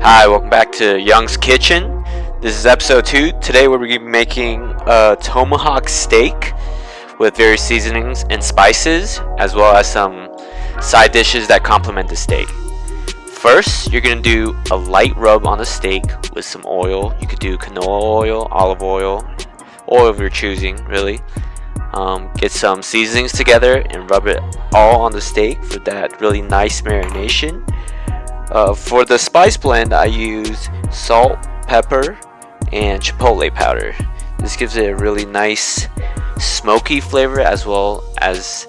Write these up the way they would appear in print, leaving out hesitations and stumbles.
Hi, welcome back to Young's Kitchen. This is episode 2. Today we're going to be making a Tomahawk Steak with various seasonings and spices, as well as some side dishes that complement the steak. First, you're going to do a light rub on the steak with some oil. You could do canola oil, olive oil of your choosing, really. Get some seasonings together and rub it all on the steak for that really nice marination. For the spice blend, I use salt, pepper, and chipotle powder. This gives it a really nice smoky flavor as well as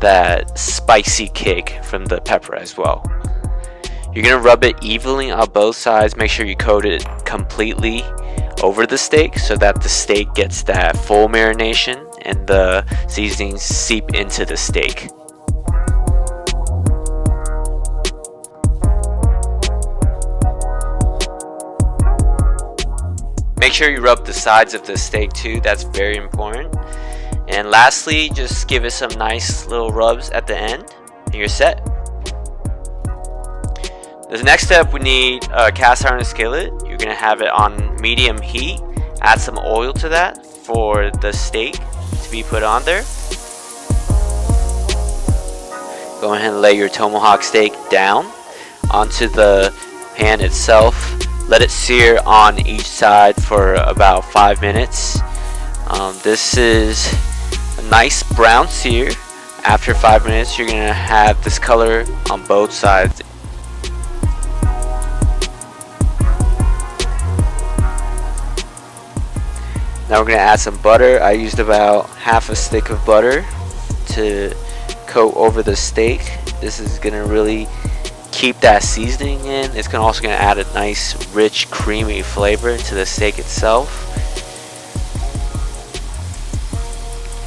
that spicy kick from the pepper as well. You're going to rub it evenly on both sides. Make sure you coat it completely over the steak so that the steak gets that full marination and the seasonings seep into the steak. Make sure you rub the sides of the steak too, that's very important. And lastly, just give it some nice little rubs at the end and you're set. The next step, we need a cast iron skillet. You're going to have it on medium heat. Add some oil to that for the steak to be put on there. Go ahead and lay your tomahawk steak down onto the pan itself. Let it sear on each side for about 5 minutes. This is a nice brown sear. After 5 minutes, you're going to have this color on both sides. Now we're going to add some butter. I used about half a stick of butter to coat over the steak. This is going to really keep that seasoning in. It's also going to add a nice, rich, creamy flavor to the steak itself.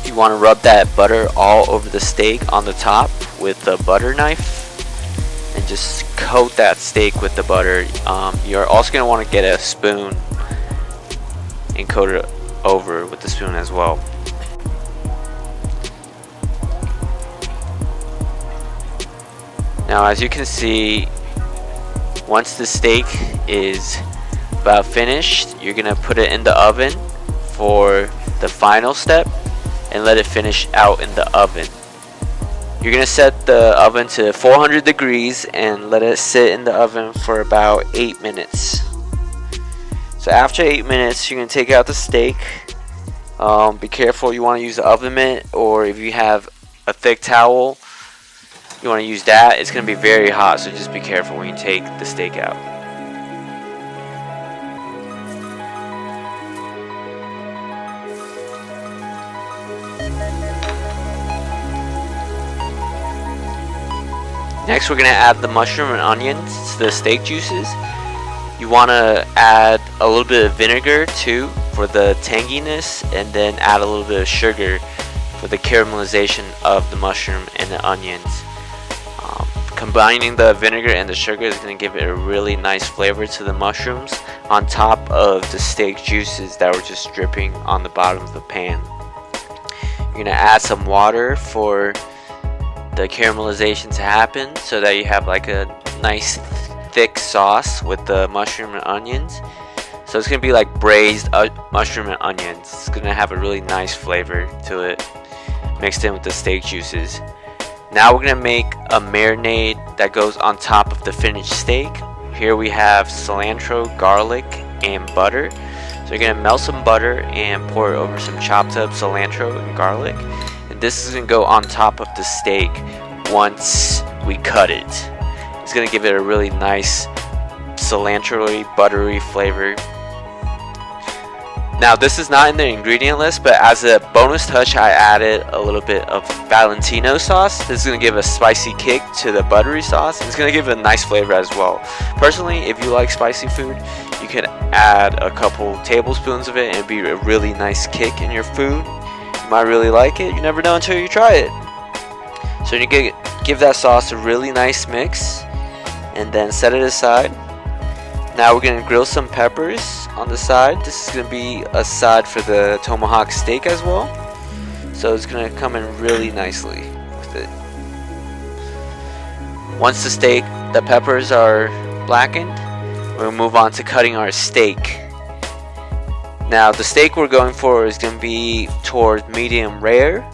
You want to rub that butter all over the steak on the top with a butter knife and just coat that steak with the butter. You're also going to want to get a spoon and coat it over with the spoon as well. Now, as you can see, once the steak is about finished, you're going to put it in the oven for the final step and let it finish out in the oven. You're going to set the oven to 400 degrees and let it sit in the oven for about 8 minutes. So after 8 minutes, you're going to take out the steak. Be careful, you want to use the oven mitt, or if you have a thick towel, you want to use that. It's going to be very hot, so just be careful when you take the steak out. Next, we're going to add the mushroom and onions to the steak juices. You want to add a little bit of vinegar too for the tanginess, and then add a little bit of sugar for the caramelization of the mushroom and the onions. Combining the vinegar and the sugar is going to give it a really nice flavor to the mushrooms on top of the steak juices that were just dripping on the bottom of the pan. You're going to add some water for the caramelization to happen so that you have like a nice thick sauce with the mushroom and onions. So it's going to be like braised mushroom and onions. It's going to have a really nice flavor to it mixed in with the steak juices. Now we're going to make a marinade that goes on top of the finished steak. Here we have cilantro, garlic, and butter. So you're going to melt some butter and pour it over some chopped up cilantro and garlic. And this is going to go on top of the steak once we cut it. It's going to give it a really nice cilantro-y, buttery flavor. Now, this is not in the ingredient list, but as a bonus touch, I added a little bit of Valentino sauce. This is going to give a spicy kick to the buttery sauce. It's going to give it a nice flavor as well. Personally, if you like spicy food, you can add a couple tablespoons of it and it'd be a really nice kick in your food. You might really like it. You never know until you try it. So you give that sauce a really nice mix and then set it aside. Now we're going to grill some peppers on the side. This is going to be a side for the tomahawk steak as well. So it's going to come in really nicely with it. Once the peppers are blackened, we'll move on to cutting our steak. Now the steak we're going for is going to be towards medium rare.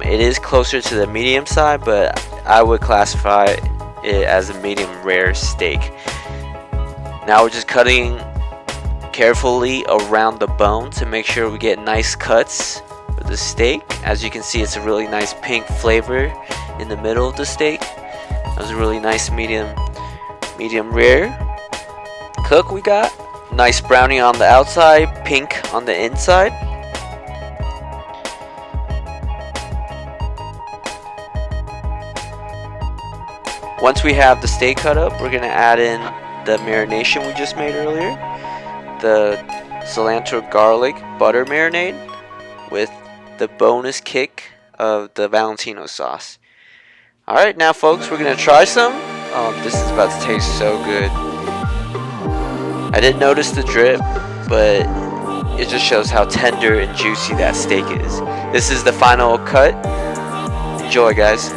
It is closer to the medium side, but I would classify it as a medium rare steak. Now we're just cutting carefully around the bone to make sure we get nice cuts for the steak. As you can see, it's a really nice pink flavor in the middle of the steak. That was a really nice medium rare cook we got. Nice brownie on the outside, pink on the inside. Once we have the steak cut up, we're going to add in the marination we just made earlier. The cilantro garlic butter marinade with the bonus kick of the Valentino sauce. Alright, now folks, we're going to try some. This is about to taste so good. I didn't notice the drip, but it just shows how tender and juicy that steak is. This is the final cut. Enjoy, guys.